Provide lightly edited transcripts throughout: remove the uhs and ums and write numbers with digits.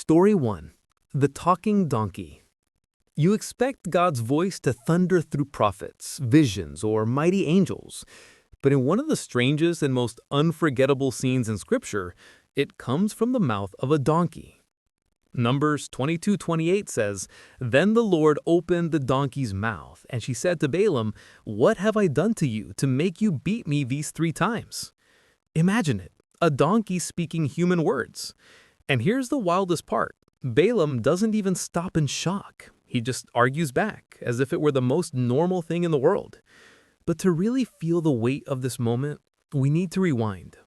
Story 1. The Talking Donkey. You expect God's voice to thunder through prophets, visions, or mighty angels. But in one of the strangest and most unforgettable scenes in Scripture, it comes from the mouth of a donkey. Numbers 22:28 says, "Then the Lord opened the donkey's mouth, and she said to Balaam, 'What have I done to you to make you beat me these 3 times?'" Imagine it, a donkey speaking human words. And here's the wildest part. Balaam doesn't even stop in shock. He just argues back, as if it were the most normal thing in the world. But to really feel the weight of this moment, we need to rewind.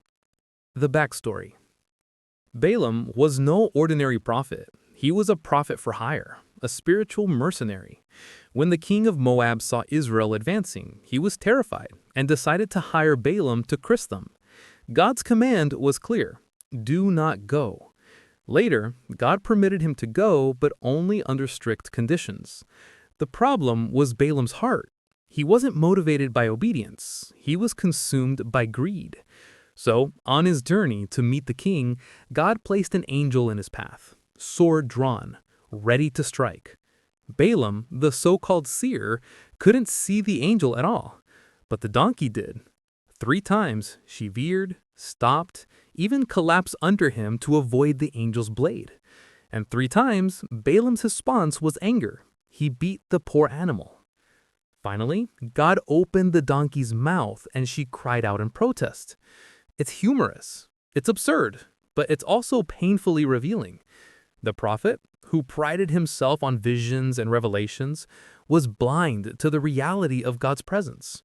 The backstory. Balaam was no ordinary prophet. He was a prophet for hire, a spiritual mercenary. When the king of Moab saw Israel advancing, he was terrified and decided to hire Balaam to curse them. God's command was clear: do not go. Later, God permitted him to go, but only under strict conditions. The problem was Balaam's heart. He wasn't motivated by obedience. He was consumed by greed. So, on his journey to meet the king, God placed an angel in his path, sword drawn, ready to strike. Balaam, the so-called seer, couldn't see the angel at all, but the donkey did. 3 times she veered, stopped, even collapsed under him to avoid the angel's blade. And 3 times, Balaam's response was anger. He beat the poor animal. Finally, God opened the donkey's mouth and she cried out in protest. It's humorous, it's absurd, but it's also painfully revealing. The prophet, who prided himself on visions and revelations, was blind to the reality of God's presence.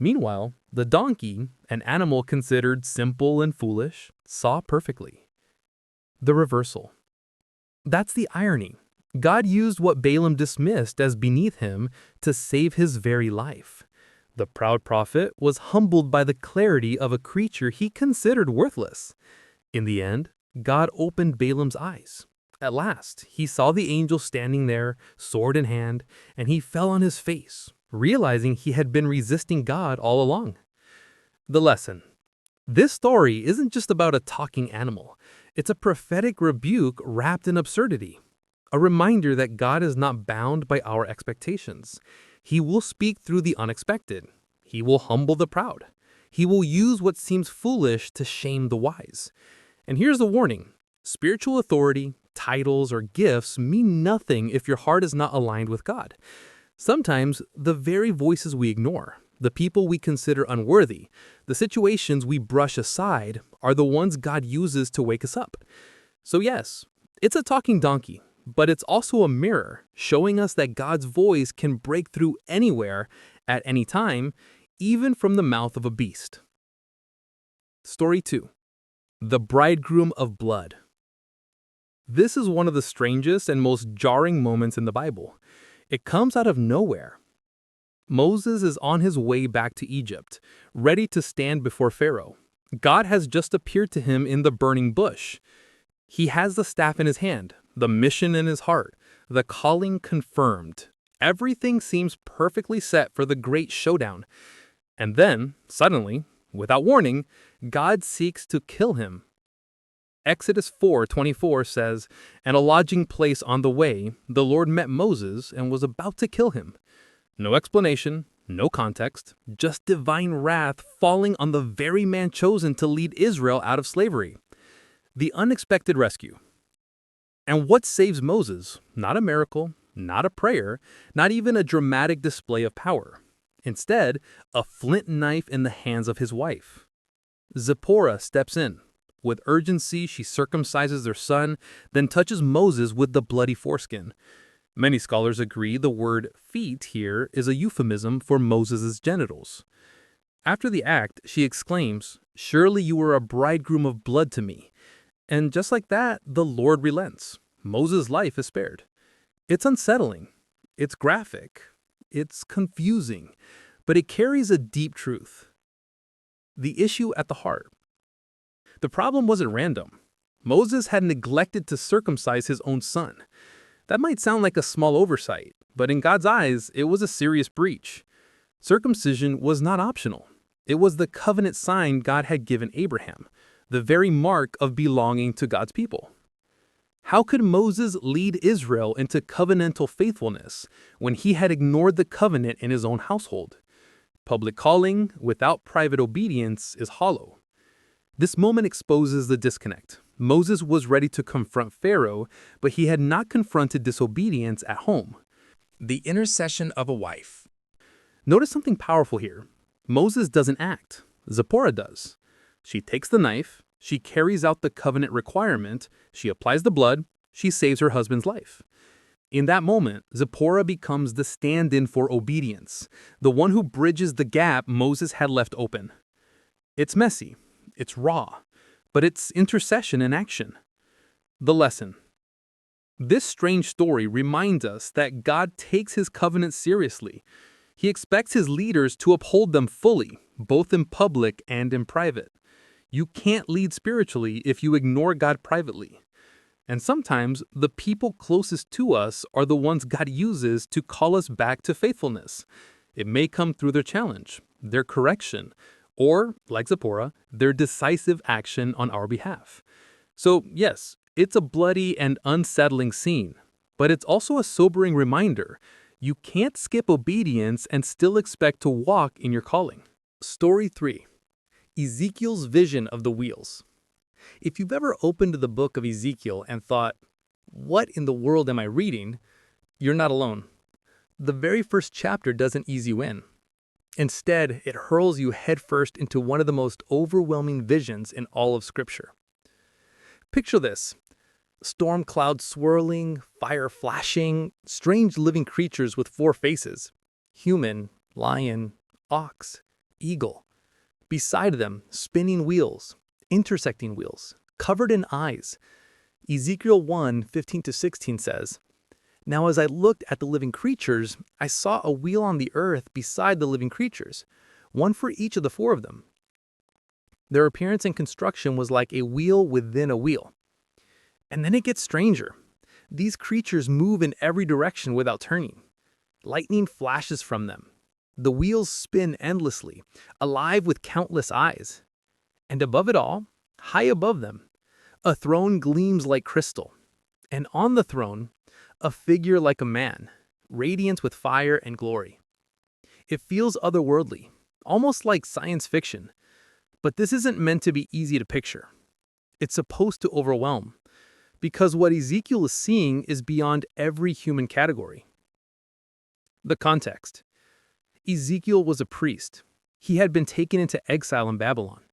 Meanwhile, the donkey, an animal considered simple and foolish, saw perfectly. The reversal. That's the irony. God used what Balaam dismissed as beneath him to save his very life. The proud prophet was humbled by the clarity of a creature he considered worthless. In the end, God opened Balaam's eyes. At last, he saw the angel standing there, sword in hand, and he fell on his face, realizing he had been resisting God all along. The lesson. This story isn't just about a talking animal. It's a prophetic rebuke wrapped in absurdity. A reminder that God is not bound by our expectations. He will speak through the unexpected. He will humble the proud. He will use what seems foolish to shame the wise. And here's the warning. Spiritual authority, titles, or gifts mean nothing if your heart is not aligned with God. Sometimes the very voices we ignore, the people we consider unworthy, the situations we brush aside are the ones God uses to wake us up. So yes, it's a talking donkey, but it's also a mirror showing us that God's voice can break through anywhere, at any time, even from the mouth of a beast. Story 2. The Bridegroom of Blood. This is one of the strangest and most jarring moments in the Bible. It comes out of nowhere. Moses is on his way back to Egypt, ready to stand before Pharaoh. God has just appeared to him in the burning bush. He has the staff in his hand, the mission in his heart, the calling confirmed. Everything seems perfectly set for the great showdown. And then, suddenly, without warning, God seeks to kill him. Exodus 4:24 says, "And a lodging place on the way, the Lord met Moses and was about to kill him." No explanation, no context, just divine wrath falling on the very man chosen to lead Israel out of slavery. The unexpected rescue. And what saves Moses? Not a miracle, not a prayer, not even a dramatic display of power. Instead, a flint knife in the hands of his wife. Zipporah steps in. With urgency, she circumcises their son, then touches Moses with the bloody foreskin. Many scholars agree the word feet here is a euphemism for Moses' genitals. After the act, she exclaims, "Surely you are a bridegroom of blood to me." And just like that, the Lord relents. Moses' life is spared. It's unsettling. It's graphic. It's confusing. But it carries a deep truth. The issue at the heart. The problem wasn't random. Moses had neglected to circumcise his own son. That might sound like a small oversight, but in God's eyes, it was a serious breach. Circumcision was not optional. It was the covenant sign God had given Abraham, the very mark of belonging to God's people. How could Moses lead Israel into covenantal faithfulness when he had ignored the covenant in his own household? Public calling without private obedience is hollow. This moment exposes the disconnect. Moses was ready to confront Pharaoh, but he had not confronted disobedience at home. The intercession of a wife. Notice something powerful here. Moses doesn't act. Zipporah does. She takes the knife, she carries out the covenant requirement, she applies the blood, she saves her husband's life. In that moment, Zipporah becomes the stand-in for obedience, the one who bridges the gap Moses had left open. It's messy, it's raw, but it's intercession in action. The lesson. This strange story reminds us that God takes his covenant seriously. He expects his leaders to uphold them fully, both in public and in private. You can't lead spiritually if you ignore God privately. And sometimes the people closest to us are the ones God uses to call us back to faithfulness. It may come through their challenge, their correction, or, like Zipporah, their decisive action on our behalf. So, yes, it's a bloody and unsettling scene, but it's also a sobering reminder. You can't skip obedience and still expect to walk in your calling. Story 3. Ezekiel's vision of the wheels. If you've ever opened the book of Ezekiel and thought, "What in the world am I reading?" you're not alone. The very first chapter doesn't ease you in. Instead, it hurls you headfirst into one of the most overwhelming visions in all of Scripture. Picture this. Storm clouds swirling, fire flashing, strange living creatures with 4 faces: human, lion, ox, eagle. Beside them, spinning wheels, intersecting wheels, covered in eyes. Ezekiel 1:15-16 says, "Now as I looked at the living creatures, I saw a wheel on the earth beside the living creatures, one for each of the 4 of them. Their appearance and construction was like a wheel within a wheel." And then it gets stranger. These creatures move in every direction without turning. Lightning flashes from them. The wheels spin endlessly, alive with countless eyes. And above it all, high above them, a throne gleams like crystal. And on the throne, a figure like a man, radiant with fire and glory. It feels otherworldly, almost like science fiction. But this isn't meant to be easy to picture. It's supposed to overwhelm, because what Ezekiel is seeing is beyond every human category. The context. Ezekiel was a priest. He had been taken into exile in Babylon.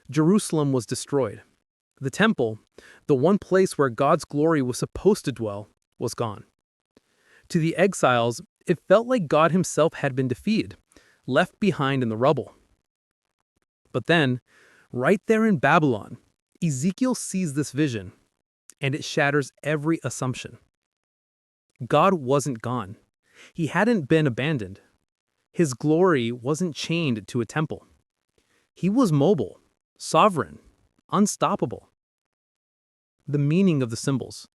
Jerusalem was destroyed. The temple, the one place where God's glory was supposed to dwell, was gone. To the exiles, it felt like God himself had been defeated, left behind in the rubble. But then, right there in Babylon, Ezekiel sees this vision, and it shatters every assumption. God wasn't gone. He hadn't been abandoned. His glory wasn't chained to a temple. He was mobile, sovereign, unstoppable. The meaning of the symbols.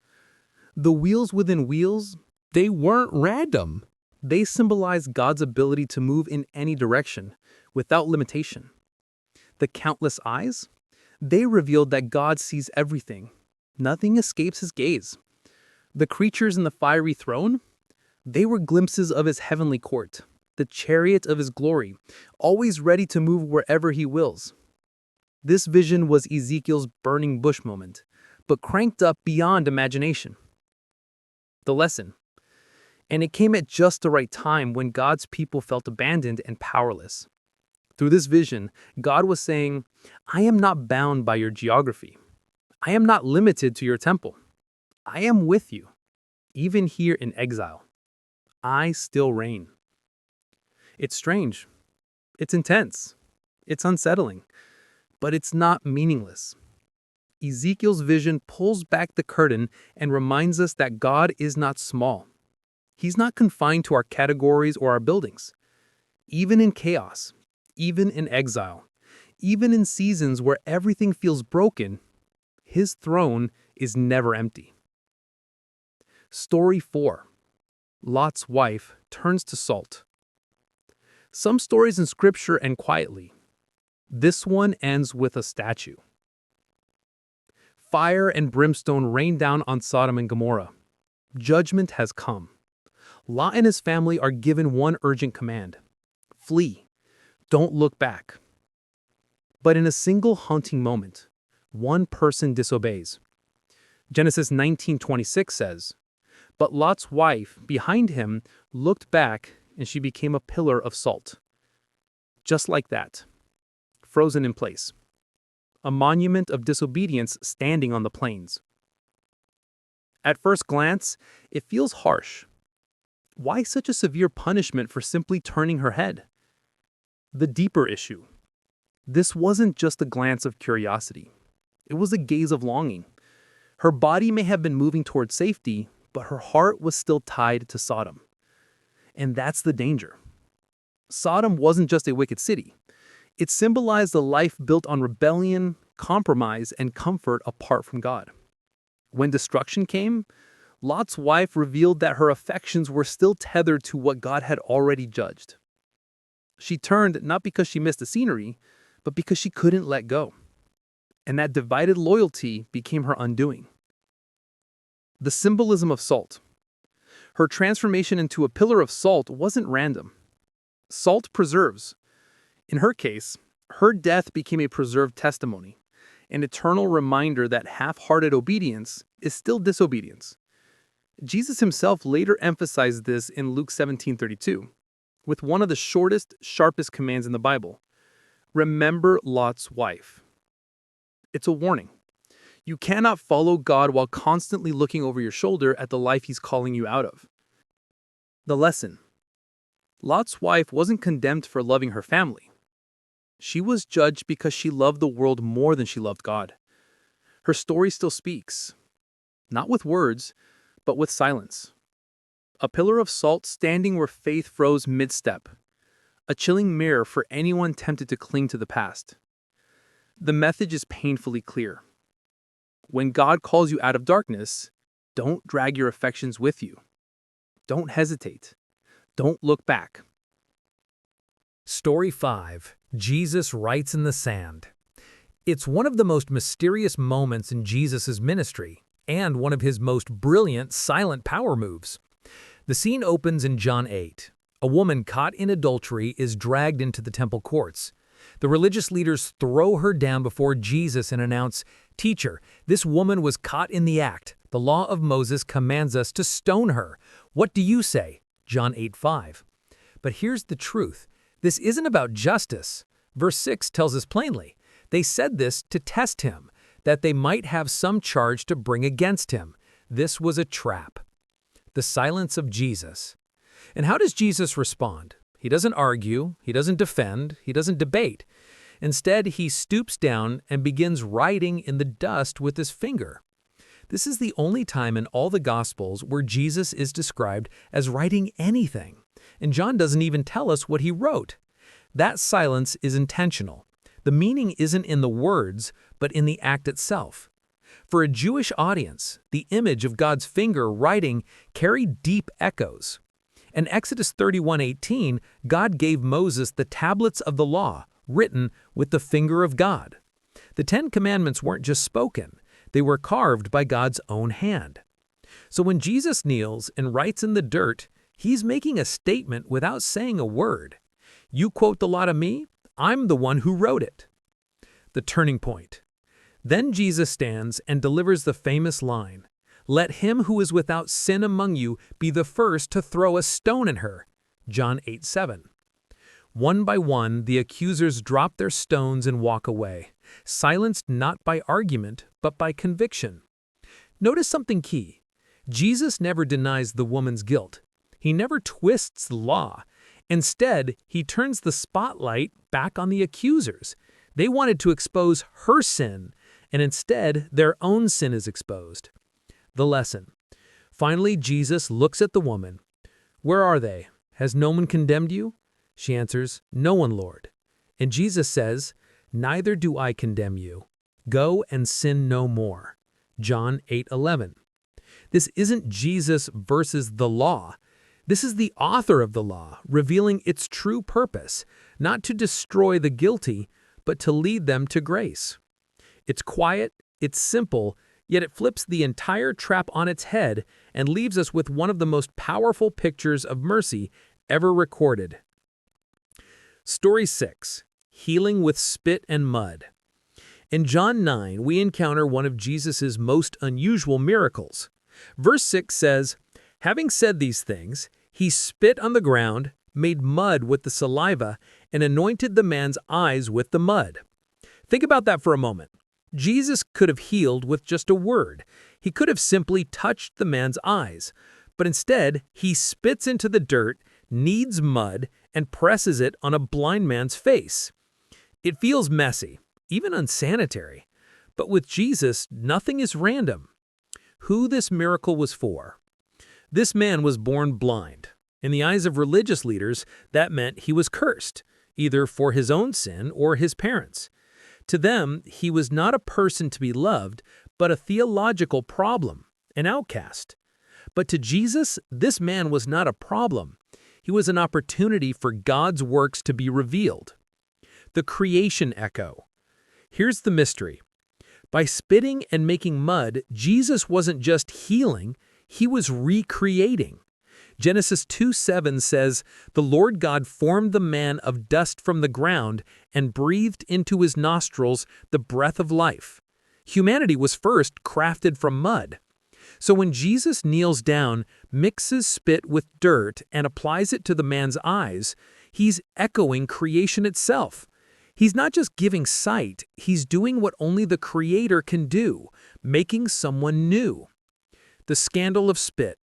The wheels within wheels, they weren't random. They symbolize God's ability to move in any direction, without limitation. The countless eyes, they revealed that God sees everything. Nothing escapes his gaze. The creatures in the fiery throne, they were glimpses of his heavenly court, the chariot of his glory, always ready to move wherever he wills. This vision was Ezekiel's burning bush moment, but cranked up beyond imagination. The lesson. And it came at just the right time when God's people felt abandoned and powerless. Through this vision, God was saying, "I am not bound by your geography. I am not limited to your temple. I am with you, even here in exile. I still reign." It's strange. It's intense. It's unsettling. But it's not meaningless. Ezekiel's vision pulls back the curtain and reminds us that God is not small. He's not confined to our categories or our buildings. Even in chaos, even in exile, even in seasons where everything feels broken, his throne is never empty. Story 4. Lot's wife turns to salt. Some stories in Scripture end quietly. This one ends with a statue. Fire and brimstone rain down on Sodom and Gomorrah. Judgment has come. Lot and his family are given one urgent command: flee. Don't look back. But in a single haunting moment, one person disobeys. Genesis 19:26 says, "But Lot's wife, behind him, looked back, and she became a pillar of salt." Just like that, frozen in place. A monument of disobedience standing on the plains. At first glance, it feels harsh. Why such a severe punishment for simply turning her head? The deeper issue. This wasn't just a glance of curiosity. It was a gaze of longing. Her body may have been moving toward safety, but her heart was still tied to Sodom. And that's the danger. Sodom wasn't just a wicked city. It symbolized a life built on rebellion, compromise, and comfort apart from God. When destruction came, Lot's wife revealed that her affections were still tethered to what God had already judged. She turned not because she missed the scenery, but because she couldn't let go. And that divided loyalty became her undoing. The symbolism of salt. Her transformation into a pillar of salt wasn't random. Salt preserves. In her case, her death became a preserved testimony, an eternal reminder that half-hearted obedience is still disobedience. Jesus himself later emphasized this in Luke 17:32, with one of the shortest, sharpest commands in the Bible: remember Lot's wife. It's a warning. You cannot follow God while constantly looking over your shoulder at the life he's calling you out of. The lesson. Lot's wife wasn't condemned for loving her family. She was judged because she loved the world more than she loved God. Her story still speaks, not with words, but with silence. A pillar of salt standing where faith froze mid-step, a chilling mirror for anyone tempted to cling to the past. The message is painfully clear. When God calls you out of darkness, don't drag your affections with you. Don't hesitate. Don't look back. Story 5. Jesus Writes in the Sand. It's one of the most mysterious moments in Jesus' ministry, and one of his most brilliant silent power moves. The scene opens in John 8. A woman caught in adultery is dragged into the temple courts. The religious leaders throw her down before Jesus and announce, "Teacher, this woman was caught in the act. The law of Moses commands us to stone her. What do you say?" John 8:5. But here's the truth. This isn't about justice. Verse 6 tells us plainly, they said this to test him, that they might have some charge to bring against him. This was a trap. The silence of Jesus. And how does Jesus respond? He doesn't argue, he doesn't defend, he doesn't debate. Instead, he stoops down and begins writing in the dust with his finger. This is the only time in all the Gospels where Jesus is described as writing anything. And John doesn't even tell us what he wrote. That silence is intentional. The meaning isn't in the words, but in the act itself. For a Jewish audience, the image of God's finger writing carried deep echoes. In Exodus 31:18, God gave Moses the tablets of the law, written with the finger of God. The 10 Commandments weren't just spoken, they were carved by God's own hand. So when Jesus kneels and writes in the dirt, he's making a statement without saying a word. You quote the law to me, I'm the one who wrote it. The turning point. Then Jesus stands and delivers the famous line, "Let him who is without sin among you be the first to throw a stone at her." John 8:7. One by one, the accusers drop their stones and walk away, silenced not by argument, but by conviction. Notice something key. Jesus never denies the woman's guilt. He never twists the law. Instead, he turns the spotlight back on the accusers. They wanted to expose her sin, and instead, their own sin is exposed. The lesson. Finally, Jesus looks at the woman. "Where are they? Has no one condemned you?" She answers, "No one, Lord." And Jesus says, "Neither do I condemn you. Go and sin no more." John 8:11. This isn't Jesus versus the law. This is the author of the law, revealing its true purpose, not to destroy the guilty, but to lead them to grace. It's quiet, It's simple, yet it flips the entire trap on its head and leaves us with one of the most powerful pictures of mercy ever recorded. Story 6. Healing with Spit and Mud. In John 9, we encounter one of Jesus' most unusual miracles. Verse 6 says, "Having said these things, he spit on the ground, made mud with the saliva, and anointed the man's eyes with the mud." Think about that for a moment. Jesus could have healed with just a word. He could have simply touched the man's eyes. But instead, he spits into the dirt, kneads mud, and presses it on a blind man's face. It feels messy, even unsanitary. But with Jesus, nothing is random. Who this miracle was for? This man was born blind. In the eyes of religious leaders, that meant he was cursed, either for his own sin or his parents'. To them, he was not a person to be loved, but a theological problem, an outcast. But to Jesus, this man was not a problem. He was an opportunity for God's works to be revealed. The creation echo. Here's the mystery. By spitting and making mud, Jesus wasn't just healing, he was recreating. Genesis 2:7 says, "The Lord God formed the man of dust from the ground and breathed into his nostrils the breath of life." Humanity was first crafted from mud. So when Jesus kneels down, mixes spit with dirt, and applies it to the man's eyes, he's echoing creation itself. He's not just giving sight, he's doing what only the Creator can do, making someone new. The scandal of spit.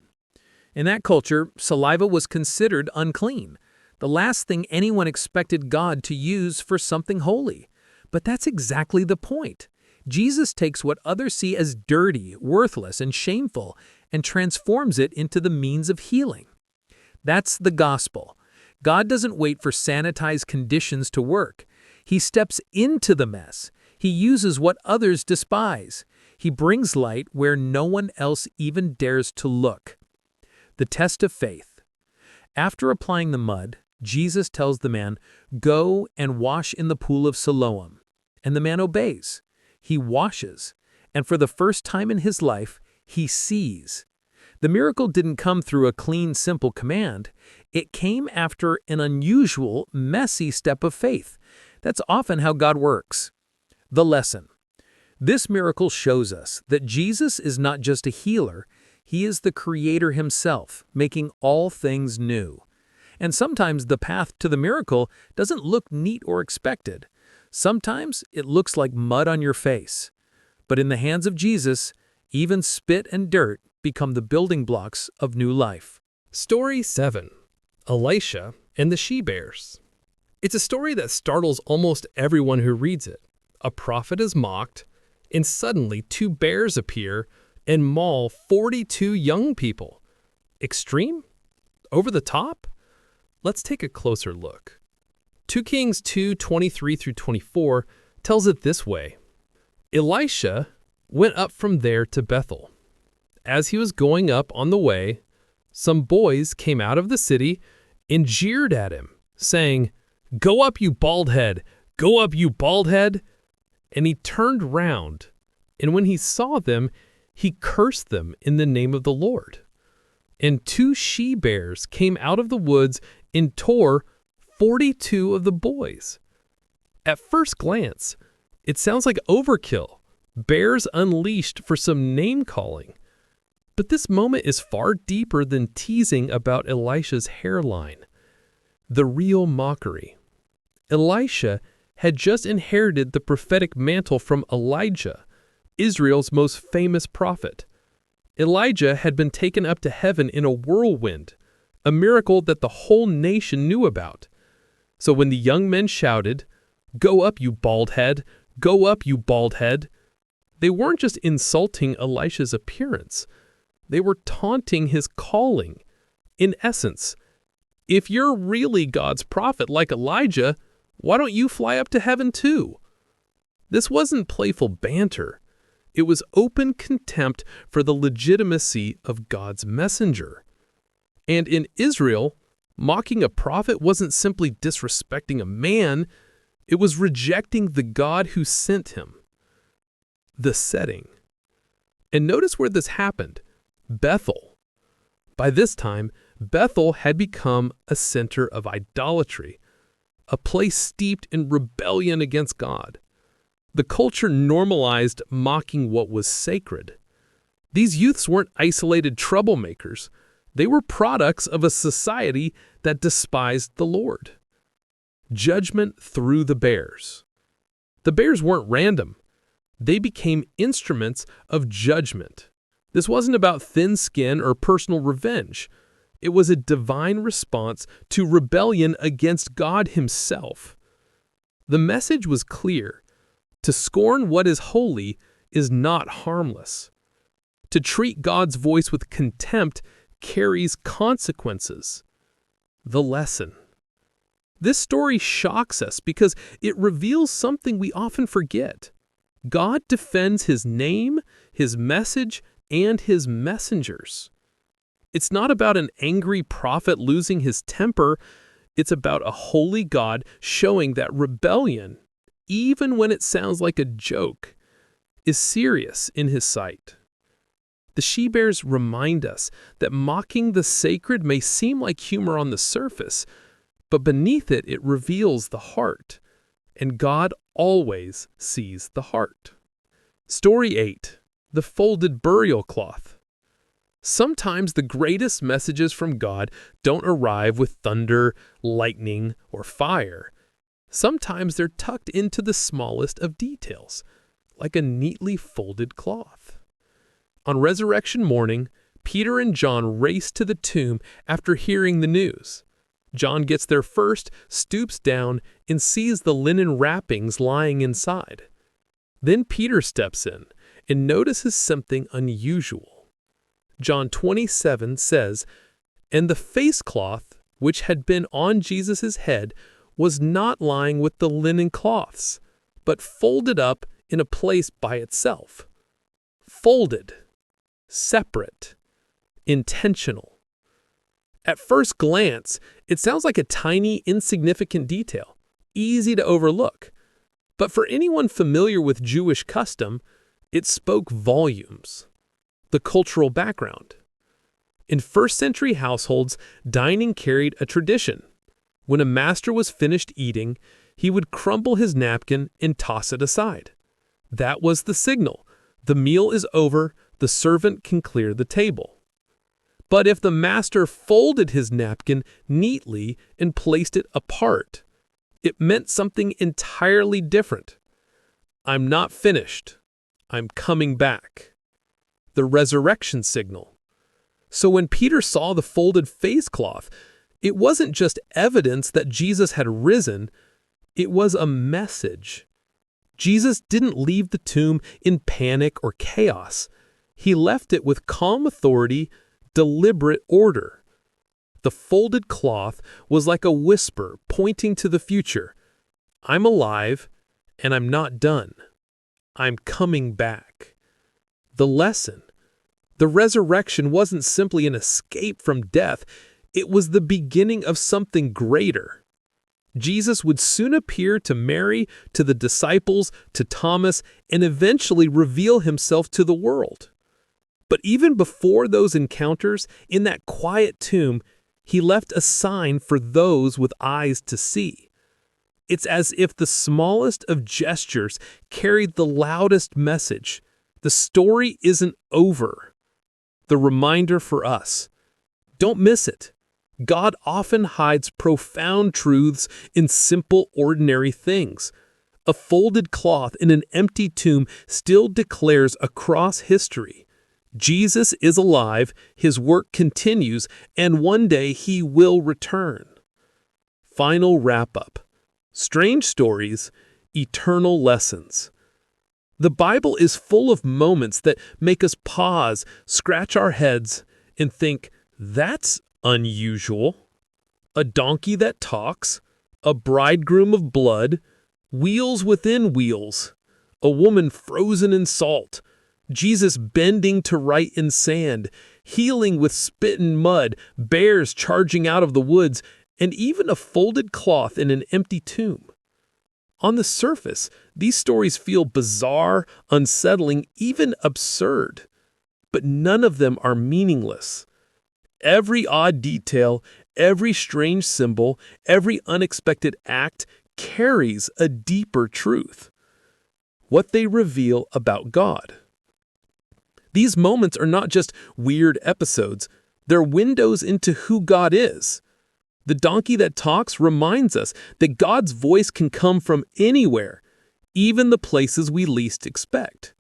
In that culture, saliva was considered unclean, the last thing anyone expected God to use for something holy. But that's exactly the point. Jesus takes what others see as dirty, worthless, and shameful and transforms it into the means of healing. That's the gospel. God doesn't wait for sanitized conditions to work. He steps into the mess. He uses what others despise. He brings light where no one else even dares to look. The test of faith. After applying the mud, Jesus tells the man, "Go and wash in the pool of Siloam." And the man obeys. He washes, and for the first time in his life, he sees. The miracle didn't come through a clean, simple command. It came after an unusual, messy step of faith. That's often how God works. The lesson. This miracle shows us that Jesus is not just a healer, he is the Creator himself, making all things new. And sometimes the path to the miracle doesn't look neat or expected. Sometimes it looks like mud on your face. But in the hands of Jesus, even spit and dirt become the building blocks of new life. Story 7. Elisha and the She-Bears. It's a story that startles almost everyone who reads it. A prophet is mocked, and suddenly 2 bears appear and maul 42 young people. Extreme? Over the top? Let's take a closer look. 2 Kings 2:23-24 tells it this way. Elisha went up from there to Bethel. As he was going up on the way, some boys came out of the city and jeered at him, saying, "Go up, you bald head! Go up, you bald head!" And he turned round, and when he saw them, he cursed them in the name of the Lord. And 2 she-bears came out of the woods and tore 42 of the boys. At first glance, it sounds like overkill, bears unleashed for some name-calling. But this moment is far deeper than teasing about Elisha's hairline. The real mockery. Elisha had just inherited the prophetic mantle from Elijah, Israel's most famous prophet. Elijah had been taken up to heaven in a whirlwind, a miracle that the whole nation knew about. So when the young men shouted, "Go up, you bald head! Go up, you bald head!" they weren't just insulting Elisha's appearance. They were taunting his calling. In essence, if you're really God's prophet like Elijah, why don't you fly up to heaven too? This wasn't playful banter. It was open contempt for the legitimacy of God's messenger. And in Israel, mocking a prophet wasn't simply disrespecting a man, it was rejecting the God who sent him. the setting. And notice where this happened. Bethel. By this time, Bethel had become a center of idolatry, a place steeped in rebellion against God. The culture normalized mocking what was sacred. These youths weren't isolated troublemakers. They were products of a society that despised the Lord. Judgment through the bears. The bears weren't random. They became instruments of judgment. This wasn't about thin skin or personal revenge. It was a divine response to rebellion against God Himself. The message was clear. To scorn what is holy is not harmless. To treat God's voice with contempt carries consequences. The lesson. This story shocks us because it reveals something we often forget. God defends His name, His message, and His messengers. It's not about an angry prophet losing his temper. It's about a holy God showing that rebellion, even when it sounds like a joke, is serious in His sight. The she-bears remind us that mocking the sacred may seem like humor on the surface, but beneath it, it reveals the heart, and God always sees the heart. Story 8. The Folded Burial Cloth. Sometimes the greatest messages from God don't arrive with thunder, lightning, or fire. Sometimes they're tucked into the smallest of details, like a neatly folded cloth. On resurrection morning, Peter and John race to the tomb after hearing the news. John gets there first, stoops down, and sees the linen wrappings lying inside. Then Peter steps in and notices something unusual. John 27 says, "And the face cloth, which had been on Jesus' head, was not lying with the linen cloths, but folded up in a place by itself." Folded, separate, intentional. At first glance, it sounds like a tiny, insignificant detail, easy to overlook. But for anyone familiar with Jewish custom, it spoke volumes. The cultural background. In first-century households, dining carried a tradition. When a master was finished eating, he would crumple his napkin and toss it aside. That was the signal. The meal is over, the servant can clear the table. But if the master folded his napkin neatly and placed it apart, it meant something entirely different. I'm not finished. I'm coming back. The resurrection signal. So when Peter saw the folded face cloth, it wasn't just evidence that Jesus had risen, it was a message. Jesus didn't leave the tomb in panic or chaos. He left it with calm authority, deliberate order. The folded cloth was like a whisper pointing to the future. I'm alive, and I'm not done. I'm coming back. The lesson. The resurrection wasn't simply an escape from death. It was the beginning of something greater. Jesus would soon appear to Mary, to the disciples, to Thomas, and eventually reveal Himself to the world. But even before those encounters, in that quiet tomb, He left a sign for those with eyes to see. It's as if the smallest of gestures carried the loudest message. The story isn't over. The reminder for us. Don't miss it. God often hides profound truths in simple, ordinary things. A folded cloth in an empty tomb still declares across history, Jesus is alive, His work continues, and one day He will return. Final wrap-up. Strange stories, eternal lessons. The Bible is full of moments that make us pause, scratch our heads, and think, that's unusual. A donkey that talks, a bridegroom of blood, wheels within wheels, a woman frozen in salt, Jesus bending to write in sand, healing with spit and mud, bears charging out of the woods, and even a folded cloth in an empty tomb. On the surface, these stories feel bizarre, unsettling, even absurd. But none of them are meaningless. Every odd detail, every strange symbol, every unexpected act carries a deeper truth. What they reveal about God. These moments are not just weird episodes, they're windows into who God is. The donkey that talks reminds us that God's voice can come from anywhere, even the places we least expect.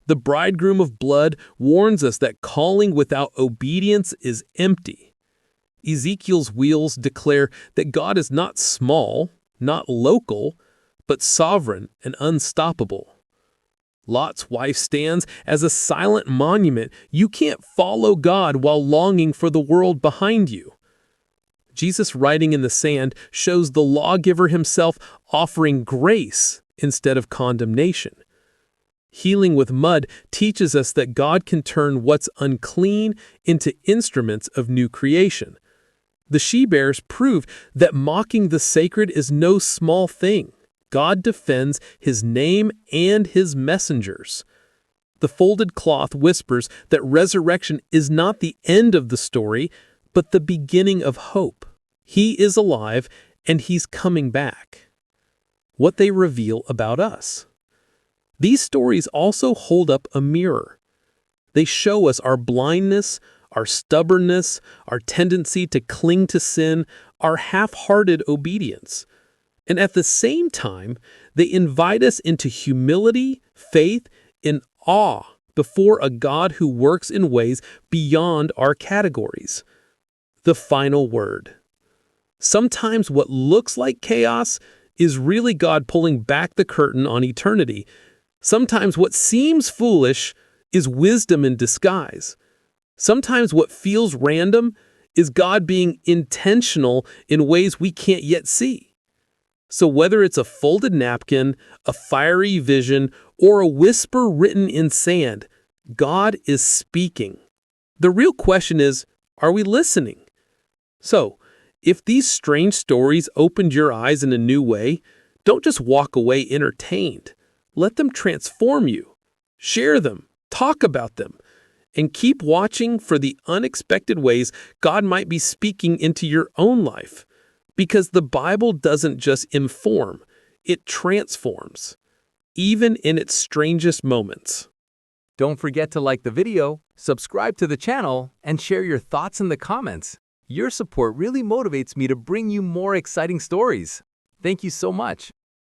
The bridegroom of blood warns us that calling without obedience is empty. Ezekiel's wheels declare that God is not small, not local, but sovereign and unstoppable. Lot's wife stands as a silent monument. You can't follow God while longing for the world behind you. Jesus' writing in the sand shows the lawgiver himself offering grace instead of condemnation. Healing with mud teaches us that God can turn what's unclean into instruments of new creation. The she-bears prove that mocking the sacred is no small thing. God defends his name and his messengers. The folded cloth whispers that resurrection is not the end of the story, but the beginning of hope. He is alive, and he's coming back. What they reveal about us. These stories also hold up a mirror. They show us our blindness, our stubbornness, our tendency to cling to sin, our half-hearted obedience. And at the same time, they invite us into humility, faith, and awe before a God who works in ways beyond our categories. The final word. Sometimes what looks like chaos is really God pulling back the curtain on eternity. Sometimes what seems foolish is wisdom in disguise. Sometimes what feels random is God being intentional in ways we can't yet see. So whether it's a folded napkin, a fiery vision, or a whisper written in sand, God is speaking. The real question is, are we listening? So, if these strange stories opened your eyes in a new way, don't just walk away entertained. Let them transform you. Share them, talk about them, and keep watching for the unexpected ways God might be speaking into your own life. Because the Bible doesn't just inform, it transforms, even in its strangest moments. Don't forget to like the video, subscribe to the channel, and share your thoughts in the comments. Your support really motivates me to bring you more exciting stories. Thank you so much.